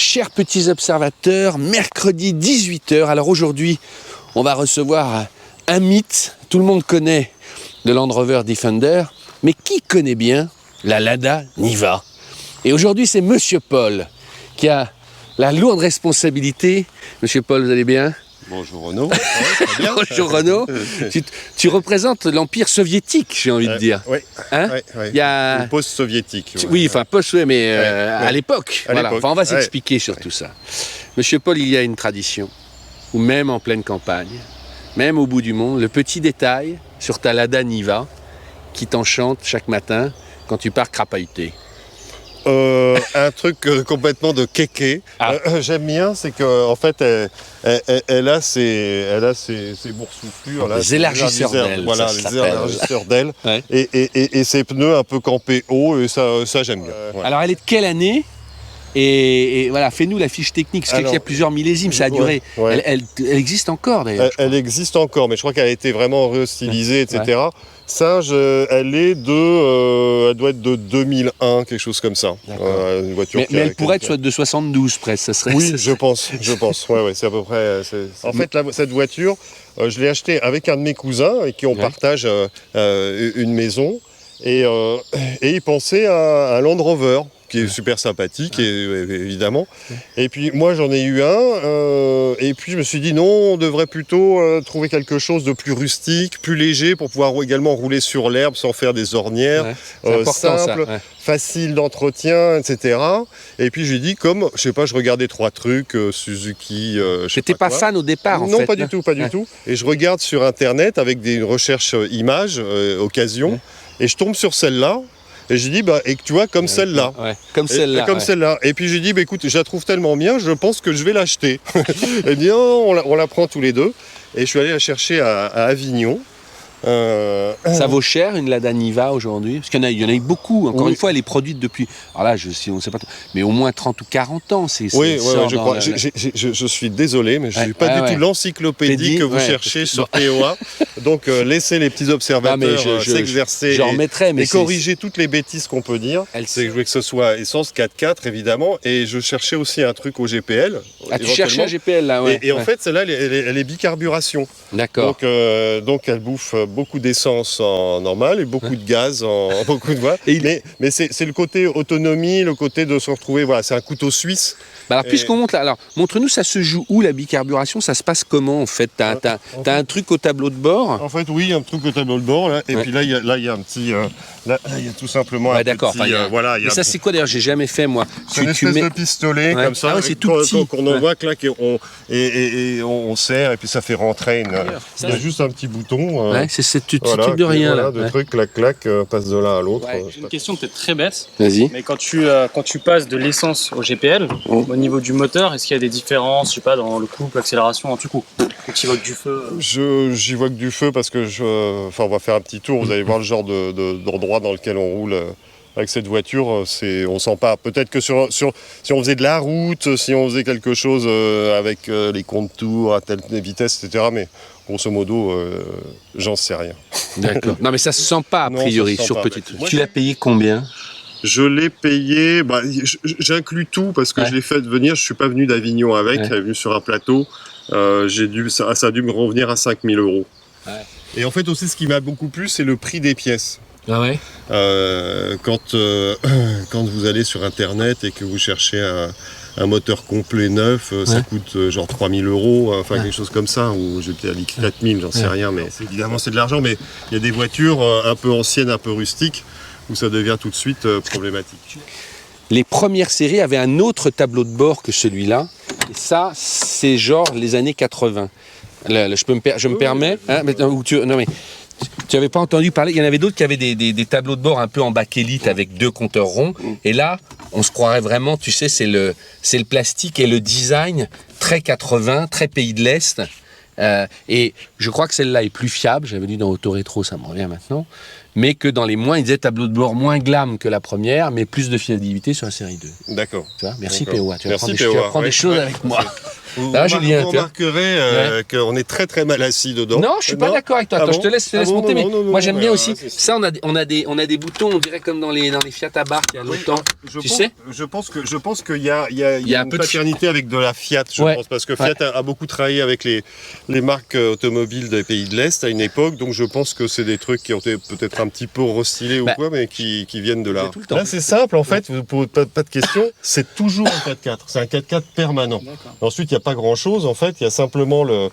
chers petits observateurs, mercredi 18h. Alors aujourd'hui, on va recevoir un mythe. Tout le monde connaît le Land Rover Defender, mais qui connaît bien la Lada Niva? Et aujourd'hui, c'est Monsieur Paul qui a la lourde responsabilité. Monsieur Paul, vous allez bien? Bonjour Renaud. Ouais, très bien. Bonjour Renaud. Tu représentes l'Empire soviétique, j'ai envie de dire. Oui. Hein? Ouais. Il y a... Post-soviétique. Ouais. Oui, enfin post, mais à l'époque. Voilà. Enfin, on va s'expliquer sur tout ça. Monsieur Paul, il y a une tradition où même en pleine campagne, même au bout du monde, le petit détail sur ta Lada Niva qui t'enchante chaque matin quand tu pars crapahuter. Un truc complètement de kéké. J'aime bien, c'est qu'en fait, elle a ses boursouflures. Les élargisseurs d'ailes. Voilà, les élargisseurs d'ailes. Ouais. Et ses pneus un peu campés haut, et ça j'aime bien. Ouais. Alors, elle est de quelle année ? Et voilà, fais-nous la fiche technique, parce qu'il y a plusieurs millésimes, ça a duré. Ouais. Elle existe encore d'ailleurs. Elle existe encore, mais je crois qu'elle a été vraiment restylisée, etc. Ouais. Ça, elle doit être de 2001, quelque chose comme ça. Une voiture mais elle pourrait être de 72 presque, ça serait. Oui, je pense. Ouais, c'est à peu près. En fait, cette voiture, je l'ai achetée avec un de mes cousins et qui on partage une maison. Et il pensait à un Land Rover, qui est super sympathique, évidemment. Et puis moi j'en ai eu un, et puis je me suis dit non, on devrait plutôt trouver quelque chose de plus rustique, plus léger, pour pouvoir également rouler sur l'herbe sans faire des ornières, simple, facile d'entretien, etc. Et puis j'ai dit, comme, je sais pas, je regardais 3 trucs, Suzuki, J'étais pas fan au départ, en fait. Non, pas du tout. Et je regarde sur Internet avec des recherches images, occasion, et je tombe sur celle-là. Et j'ai dit, et tu vois, comme celle-là. Ouais, comme celle-là. Comme celle-là. Et puis j'ai dit, écoute, je la trouve tellement bien, je pense que je vais l'acheter. Eh bien, on la prend tous les deux. Et je suis allé la chercher à Avignon. Ça vaut cher une Lada Niva aujourd'hui? Parce qu'il y en a eu beaucoup. Encore une fois, elle est produite depuis. Alors là, on ne sait pas. Mais au moins 30 ou 40 ans. Oui, je crois. Je suis désolé, mais je ne suis pas du tout l'encyclopédie que vous cherchez sur POA. Donc, laissez les petits observateurs s'exercer et corriger toutes les bêtises qu'on peut dire. C'est que je voulais que ce soit essence 4x4, évidemment. Et je cherchais aussi un truc au GPL. Ah, tu cherchais un GPL là, ouais. Et en fait, celle-là, elle est bicarburation. D'accord. Donc, elle bouffe beaucoup d'essence en normal et beaucoup de gaz en beaucoup de voies. Mais c'est le côté autonomie, le côté de se retrouver, voilà, c'est un couteau suisse. Alors puisqu'on monte là, alors montre-nous, ça se joue où la bicarburation? Ça se passe comment en fait? T'as un truc au tableau de bord? En fait oui, un truc au tableau de bord là. Et puis là il y a un petit, là il y a tout simplement un d'accord, petit, voilà. Mais ça c'est quoi d'ailleurs? J'ai jamais fait moi. C'est une espèce de pistolet comme ça. C'est tout petit. Qu'on envoie, clac, et on serre et puis ça fait rentrer une. Il y a juste un petit bouton. C'est ce truc de rien là. De trucs clac, passe de l'un à l'autre. J'ai une question peut-être très bête. Vas-y. Mais quand tu passes de l'essence au GPL, au niveau du moteur, est-ce qu'il y a des différences, je sais pas, dans le couple, l'accélération, tout coup? Ou tu vois que du feu? J'y vois que du feu parce que on va faire un petit tour. Vous allez voir le genre d'endroit dans lequel on roule. Avec cette voiture, on sent pas. Peut-être que si on faisait de la route, si on faisait quelque chose avec les contours à telle vitesse, etc. Mais grosso modo, j'en sais rien. D'accord. Non, mais ça se sent pas a priori sur petite. Tu l'as payé combien? Je l'ai payé. J'inclus tout parce que je l'ai fait venir. Je suis pas venu d'Avignon avec. Elle est venue sur un plateau. Ça a dû me revenir à 5 000 €. Ouais. Et en fait aussi, ce qui m'a beaucoup plu, c'est le prix des pièces. Ah ouais. Quand vous allez sur Internet et que vous cherchez un moteur complet neuf, ça coûte genre 3 000 €, quelque chose comme ça, ou j'étais à 4 000, j'en sais rien, mais évidemment c'est de l'argent, mais il y a des voitures un peu anciennes, un peu rustiques, où ça devient tout de suite problématique. Les premières séries avaient un autre tableau de bord que celui-là, et ça, c'est genre les années 80. Là, je me permets, hein, mais tu n'avais pas entendu parler, il y en avait d'autres qui avaient des tableaux de bord un peu en bakélite avec 2 compteurs ronds, et là, on se croirait vraiment, tu sais, c'est le plastique et le design très 80, très pays de l'Est, et je crois que celle-là est plus fiable, j'avais lu dans Auto Rétro, ça me revient maintenant, mais que dans les moins, il disait tableau de bord moins glam que la première, mais plus de fiabilité sur la série 2. D'accord. Tu vois, merci D'accord. POA, tu Merci, apprends des choses avec moi. Vous Julien, remarquerez qu'on est très très mal assis dedans. Non, je suis pas d'accord avec toi. Attends, je te laisse monter, mais moi j'aime bien aussi. Ça, on a des boutons, on dirait comme dans les Fiat Abarth il y a longtemps. Tu sais ? Je pense qu'il y a une paternité avec de la Fiat, je pense, parce que Fiat a beaucoup travaillé avec les marques automobiles des pays de l'Est à une époque, donc je pense que c'est des trucs qui ont été peut-être un petit peu restylés ou quoi, mais qui viennent de là. Là, c'est simple, en fait, vous ne posez pas de questions, c'est toujours un 4x4, c'est un 4x4 permanent. Ensuite, il n'y a pas grand-chose, en fait, il y a simplement le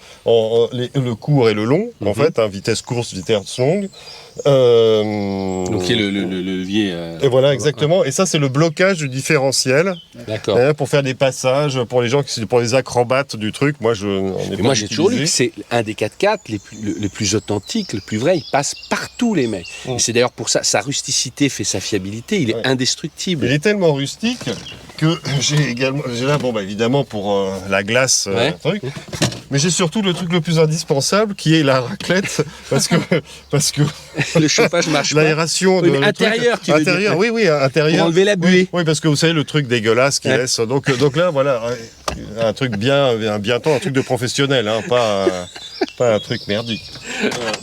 court et le long, en fait, vitesse courte, vitesse longue. Donc il y a le levier. Et voilà, exactement. Et ça, c'est le blocage du différentiel. D'accord. Pour faire des passages, pour les acrobates du truc. Moi, j'ai toujours lu que c'est un des 4x4 les plus authentiques, le plus vrai. Il passe partout, les mecs. Et c'est d'ailleurs pour ça, sa rusticité fait sa fiabilité. Il est indestructible. Il est tellement rustique que j'ai là, évidemment, pour la glace, truc. Mais j'ai surtout le truc le plus indispensable qui est la raclette parce que le chauffage marche pas. L'aération de intérieur, tu veux dire. Oui, intérieur. Pour enlever la buée. Oui, parce que vous savez le truc dégueulasse qui laisse. Donc là, voilà, un truc un truc de professionnel, hein, pas un truc merdique.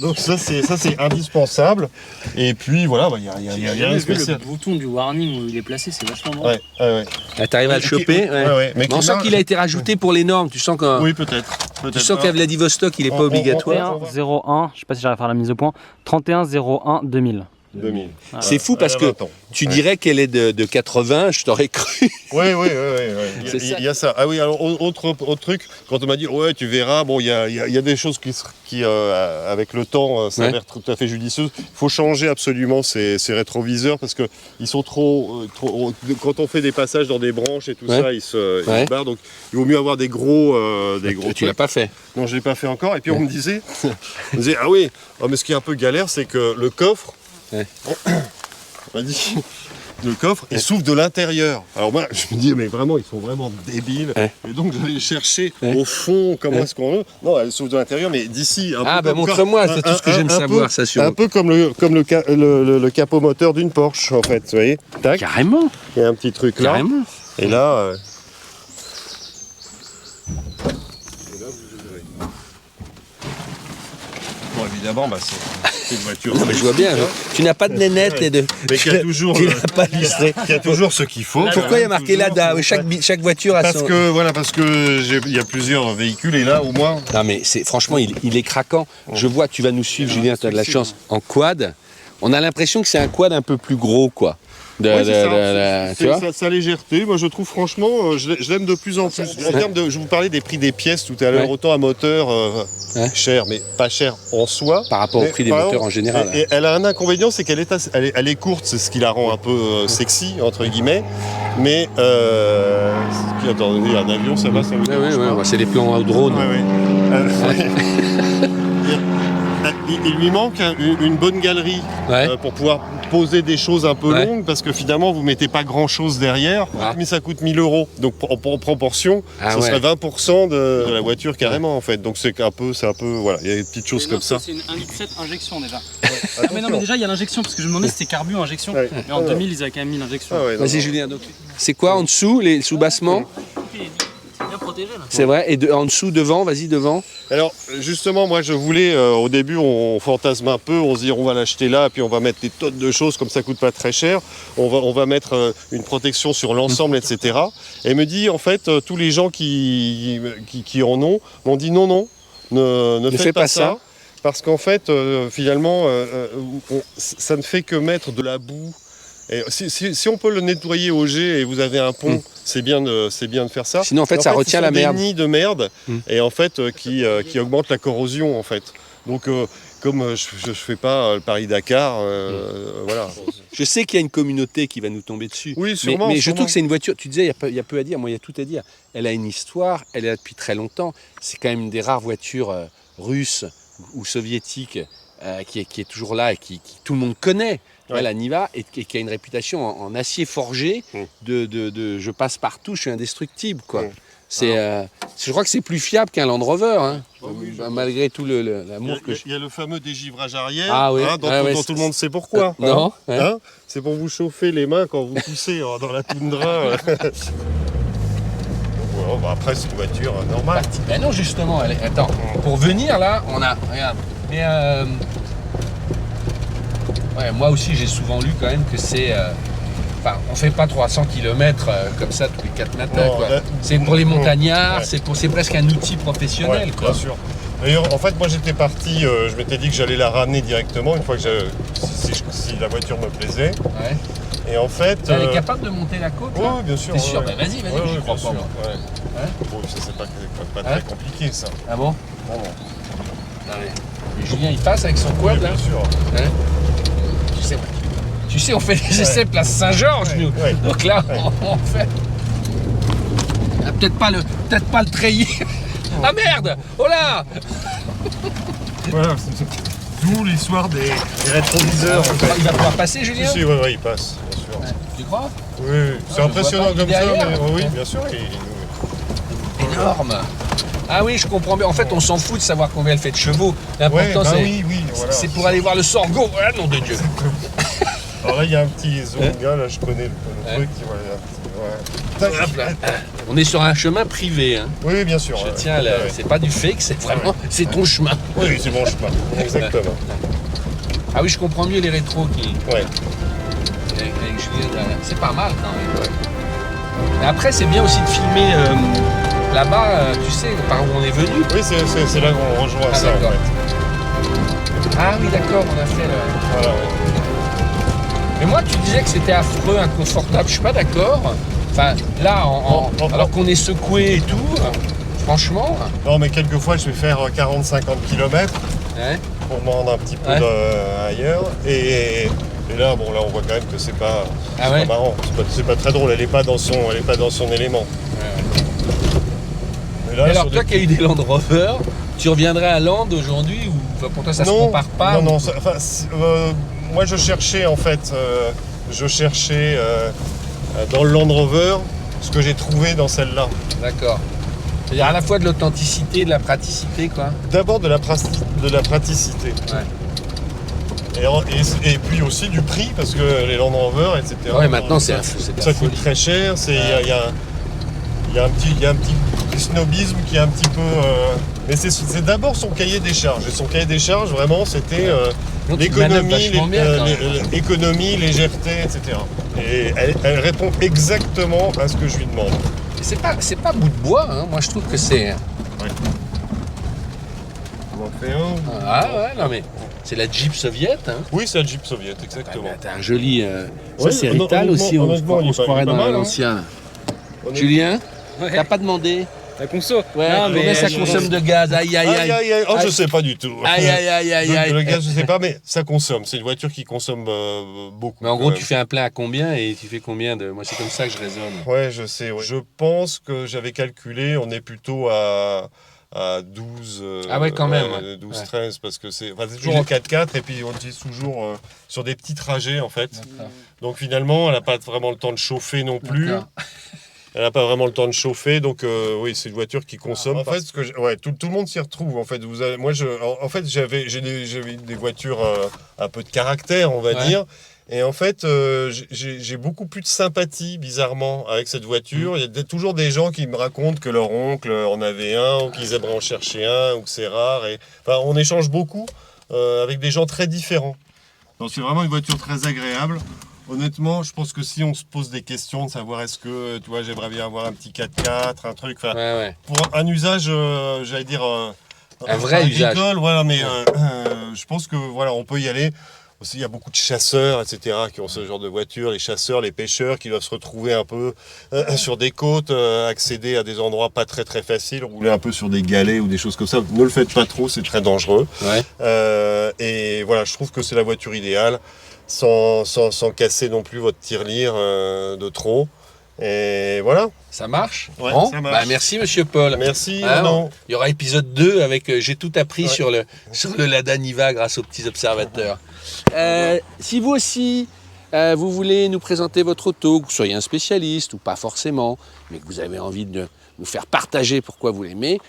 Donc ça c'est indispensable. Et puis voilà, il y a un spécial. Le bouton du warning où il est placé, c'est vachement bon. Ouais. Là, t'arrives à le choper. Mais on sent qu'il a été rajouté pour les normes. Tu sens que. Oui, peut-être. Tu sens qu'à Vladivostok, il n'est pas obligatoire. 31 01, je sais pas si j'arrive à faire la mise au point. 31 01 2000. C'est fou parce que tu dirais qu'elle est de 80, je t'aurais cru. Oui. Il y a ça. Ah oui, alors autre truc, quand on m'a dit tu verras, il y a des choses qui avec le temps s'avèrent tout à fait judicieuses. Il faut changer absolument ces rétroviseurs parce que ils sont trop quand on fait des passages dans des branches et tout ça, ils se barrent. Donc il vaut mieux avoir des gros Tu l'as pas fait. Non, je l'ai pas fait encore. Et puis on me disait ah oui, mais ce qui est un peu galère, c'est que le coffre. On m'a dit, le coffre, il s'ouvre de l'intérieur. Alors moi, je me dis, mais vraiment, ils sont vraiment débiles. Et donc, j'allais chercher au fond, comment est-ce qu'on... Non, elle s'ouvre de l'intérieur, mais d'ici... montre-moi, c'est tout ce que j'aime savoir, ça sur... Un peu comme le capot moteur d'une Porsche, en fait, vous voyez. Tac. Carrément. Il y a un petit truc là. Carrément. Et là... Bon, évidemment, c'est une voiture. Mais je vois bien, tu n'as pas de nénette et de. Mais qui a toujours. Tu n'as pas illustré. Qui a toujours ce qu'il faut. Pourquoi il y a marqué Lada? Chaque voiture a son. Parce que il y a plusieurs véhicules et là au moins. Non mais franchement il est craquant. Je vois, tu vas nous suivre, Julien, tu as de la chance. En quad, on a l'impression que c'est un quad un peu plus gros, quoi. Sa légèreté, moi je trouve franchement, je l'aime de plus en plus. En termes je vous parlais des prix des pièces tout à l'heure, autant un moteur cher, mais pas cher en soi. Par rapport au prix des moteurs en général. Et elle a un inconvénient, c'est qu'elle est courte, c'est ce qui la rend un peu sexy, entre guillemets. Mais, attendez, il y a un avion, ça va, ça vous dérange pas ? C'est les plans au drone. Il lui manque une bonne galerie pour pouvoir poser des choses un peu longues parce que finalement vous mettez pas grand chose derrière, mais ça coûte 1 000 €. Donc en proportion, ce serait 20% de la voiture carrément en fait. Donc c'est un peu voilà, il y a des petites choses comme ça. C'est une 1,7 litre injection déjà. Mais déjà il y a l'injection parce que je me demandais si c'était carbu injection. Mais en 2000 ils avaient quand même mis l'injection. Vas-y Julien, donc c'est quoi en dessous les sous-bassements? Bien protégé là. C'est vrai, et en dessous, devant, vas-y, devant. Alors justement, moi je voulais, au début on fantasme un peu, on se dit on va l'acheter là, puis on va mettre des tonnes de choses, comme ça coûte pas très cher, on va mettre une protection sur l'ensemble, etc. Et me dit en fait, tous les gens qui en ont m'ont dit non, ne faites pas ça. Parce qu'en fait, finalement, ça ne fait que mettre de la boue. Et si on peut le nettoyer au jet et vous avez un pont, c'est bien de faire ça. Sinon en fait ça retient la merde. Des nids de merde et en fait qui augmente la corrosion en fait. Donc comme je fais pas le Paris-Dakar, voilà. Je sais qu'il y a une communauté qui va nous tomber dessus. Oui, sûrement. Mais je trouve que c'est une voiture. Tu disais il y a peu à dire. Moi il y a tout à dire. Elle a une histoire. Elle est là depuis très longtemps. C'est quand même une des rares voitures russes ou soviétiques qui est toujours là et qui tout le monde connaît. La Niva, et qui a une réputation en acier forgé de je passe partout, je suis indestructible, quoi. Je crois que c'est plus fiable qu'un Land Rover, hein, oui, malgré tout l'amour que je... Il y a le fameux dégivrage arrière, Ah oui, dont tout le monde sait pourquoi. Non, hein. C'est pour vous chauffer les mains quand vous poussez dans la toundra. Voilà, bah après, c'est une voiture normale. Ben non, justement, attends, pour venir là, on a, regarde, mais moi aussi j'ai souvent lu quand même que c'est, on fait pas 300 km comme ça tous les 4 matins, Non, quoi. là, C'est pour les montagnards, ouais. c'est presque un outil professionnel, Ouais, quoi. bien sûr. D'ailleurs, en fait, moi j'étais parti, je m'étais dit que j'allais la ramener directement une fois que si la voiture me plaisait. Ouais. Et en fait. Elle est capable de monter la côte, là? Oui, bien sûr. T'es sûr? Ouais. Ben vas-y, Ouais, j'y crois bien pas, sûr, moi. ouais. Hein? Bon, ça c'est pas Hein? très compliqué ça. Ah bon? Bon, Allez. Et Julien, il passe avec son quad, oui, là? bien sûr. Hein? Tu sais, on fait des essais place Saint-Georges, nous. Ouais. Donc là, on fait... Ah, peut-être pas le treillis. Ah merde! Oh là! Voilà, d'où l'histoire des rétroviseurs. En fait. Il va pouvoir passer, Julien? Si, oui, il passe, bien sûr. Ouais. Tu crois? Oui, c'est je impressionnant vois pas, comme il est ça, derrière. mais oui, bien sûr. Énorme! Ah oui, je comprends bien. En fait, on s'en fout de savoir combien elle fait de chevaux. L'important, c'est oui, voilà. c'est pour aller voir le sorgho. Ah, nom de Dieu! Alors là, il y a un petit Zonga, là, je connais le truc. Voilà, Hop là. On est sur un chemin privé. Hein. Oui, bien sûr. Je ouais, tiens, ouais. c'est pas du fake, c'est vraiment, c'est ton chemin. Oui, c'est mon chemin, exactement. Ah oui, je comprends mieux les rétros qui... Ouais. Avec Julien derrière. C'est pas mal quand même. Ouais. Mais après, c'est bien aussi de filmer là-bas, tu sais, par où on est venu. Oui, c'est là qu'on rejoint Ah, ça, en d'accord. fait. Ah oui, d'accord, on a fait le... Voilà, ouais. Mais moi, tu disais que c'était affreux, inconfortable. Je suis pas d'accord. Enfin, là, alors qu'on est secoué et tout, franchement... Non, mais quelquefois, je vais faire 40-50 km Ouais. pour me rendre un petit peu Ouais. ailleurs. Et là, bon, là, on voit quand même que c'est pas, Ah ouais. pas marrant. C'est pas très drôle. Elle est pas dans son élément. Et là, Mais alors, sur toi qui as eu des Land Rover, tu reviendrais à Land aujourd'hui ou enfin, pour toi ça se compare pas? Non, ou... non. Moi, je cherchais en fait, dans le Land Rover ce que j'ai trouvé dans celle-là. D'accord. C'est-à-dire à la fois de l'authenticité, de la praticité, quoi. D'abord de la praticité. Ouais. Et puis aussi du prix, parce que les Land Rover, etc. Ouais, maintenant c'est la ça folie. coûte très cher. Il y a un petit snobisme qui est un petit peu. Mais c'est d'abord son cahier des charges. Et son cahier des charges, vraiment, c'était Donc, tu manœuvres l'économie, vachement bien, quand même. économie, légèreté, etc. Et elle répond exactement à ce que je lui demande. Et c'est pas bout de bois, hein. Moi je trouve que c'est... On en fait un. Ah ouais, non mais c'est la Jeep soviète, hein. Oui, c'est un Jeep soviète, Ah, exactement. mais t'as un joli... Ça Ouais, c'est Rital honnêtement, aussi, on honnêtement, il est se pas- croirait il est pas dans mal, hein. l'ancien. Julien, t'as pas demandé? La conso. Ouais, Non, combien ça consomme de gaz? Aïe aïe aïe. Aïe, oh, je sais pas du tout. Aïe aïe aïe aïe aïe. Le gaz, je sais pas, mais ça consomme. C'est une voiture qui consomme beaucoup. Mais en quand gros, même. tu fais un plein à combien et tu fais combien de... Moi, c'est comme ça que je raisonne. Ouais, je sais. Ouais. Je pense que j'avais calculé, on est plutôt à 12. Ah ouais, quand même, ouais. 12, Ouais. 13, parce que c'est toujours en 4x4 et puis on utilise toujours sur des petits trajets en fait. D'accord. Donc finalement, elle n'a pas vraiment le temps de chauffer non plus. D'accord. Elle n'a pas vraiment le temps de chauffer, donc oui, c'est une voiture qui consomme. En fait, tout le monde s'y retrouve. En fait, moi, j'ai des voitures un peu de caractère, on va Ouais. dire. Et en fait, j'ai beaucoup plus de sympathie, bizarrement, avec cette voiture. Il y a toujours des gens qui me racontent que leur oncle en avait un, ou qu'ils aimeraient en chercher un, ou que c'est rare. Enfin, on échange beaucoup avec des gens très différents. Donc c'est vraiment une voiture très agréable. Honnêtement, je pense que si on se pose des questions de savoir est-ce que, tu vois, j'aimerais bien avoir un petit 4x4, un truc, enfin, Ouais, ouais. pour un usage, j'allais dire, Un vrai usage. Voilà, mais je pense que voilà, on peut y aller. Aussi, il y a beaucoup de chasseurs, etc., qui ont ce genre de voiture, les chasseurs, les pêcheurs, qui doivent se retrouver un peu sur des côtes, accéder à des endroits pas très très faciles, rouler un peu sur des galets ou des choses comme ça. Ne le faites pas trop, c'est très dangereux. Ouais. Et voilà, je trouve que c'est la voiture idéale, sans casser non plus votre tirelire de trop. Et voilà. Ça marche? Ouais, Bon, ça marche. bah, merci Monsieur Paul. Merci. Ah, non. il y aura épisode 2 avec j'ai tout appris Ouais. sur le Lada Niva grâce aux petits observateurs. Si vous aussi vous voulez nous présenter votre auto, que vous soyez un spécialiste ou pas forcément, mais que vous avez envie de nous faire partager pourquoi vous l'aimez,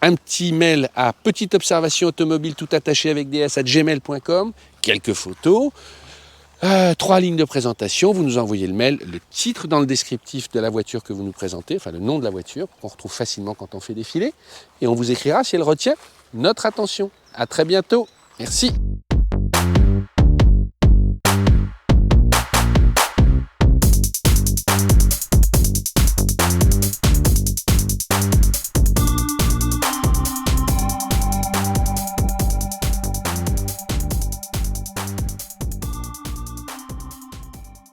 un petit mail à petiteobservationautomobile tout attaché avec ds@gmail.com, quelques photos, 3 lignes de présentation, vous nous envoyez le mail, le titre dans le descriptif de la voiture que vous nous présentez, enfin le nom de la voiture, qu'on retrouve facilement quand on fait défiler, et on vous écrira si elle retient notre attention. À très bientôt, merci.